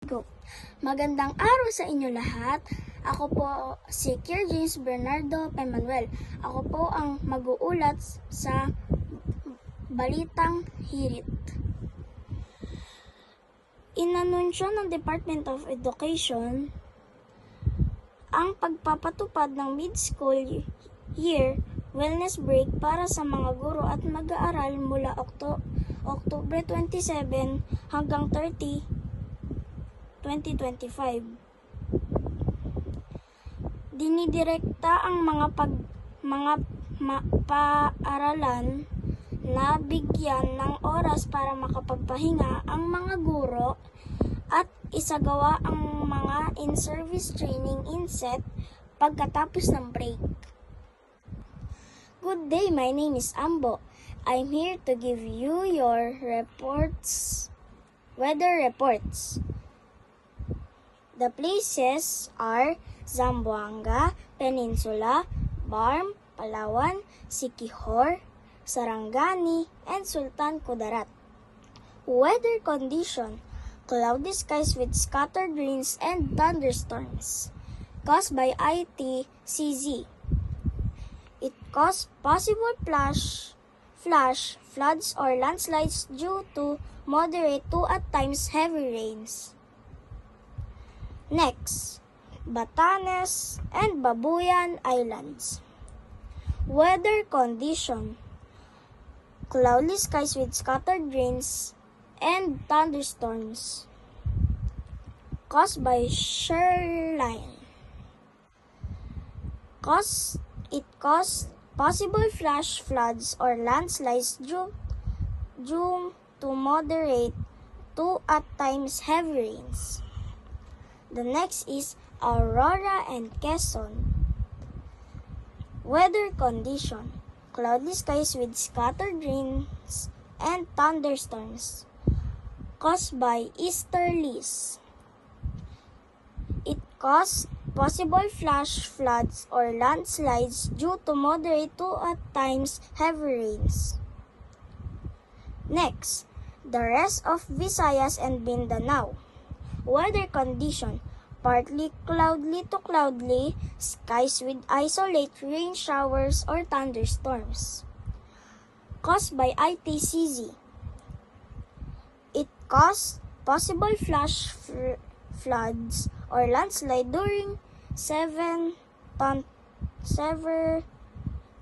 Go. Magandang araw sa inyo lahat. Ako po si Kier James Bernardo Pemanuel. Ako po ang mag-uulat sa Balitang Hirit. Inanunsyo ng Department of Education ang pagpapatupad ng mid-school year wellness break para sa mga guro at mag-aaral mula Oktubre 27 hanggang 30, 2025. Dinidirekta ang mga paaralan na bigyan ng oras para makapagpahinga ang mga guro at isagawa ang mga in-service training inset pagkatapos ng break. Good day, my name is Ambo. I'm here to give you your weather reports. The places are Zamboanga Peninsula, Barm, Palawan, Siquijor, Sarangani, and Sultan Kudarat. Weather condition: cloudy skies with scattered rains and thunderstorms caused by ITCZ. It caused possible flash floods or landslides due to moderate to at times heavy rains. Next, Batanes and Babuyan Islands. Weather condition: cloudy skies with scattered rains and thunderstorms caused by shoreline. It caused possible flash floods or landslides due to moderate to at times heavy rains. The next is Aurora and Quezon. Weather condition: cloudy skies with scattered rains and thunderstorms caused by easterlies. It caused possible flash floods or landslides due to moderate to at times heavy rains. Next, the rest of Visayas and Mindanao. Weather condition: partly cloudy to cloudy skies with isolated rain showers or thunderstorms caused by ITCZ. It caused possible flash floods or landslide during severe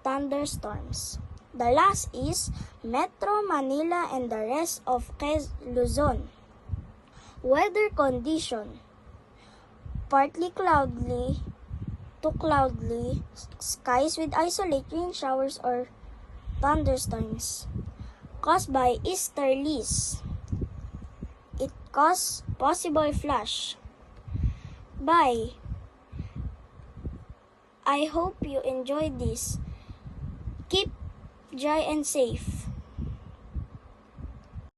thunderstorms. The last is Metro Manila and the rest of Luzon. Weather condition: partly cloudy to cloudy skies with isolated rain showers or thunderstorms caused by easterlies. It caused possible flash. Bye. I hope you enjoyed this. Keep dry and safe.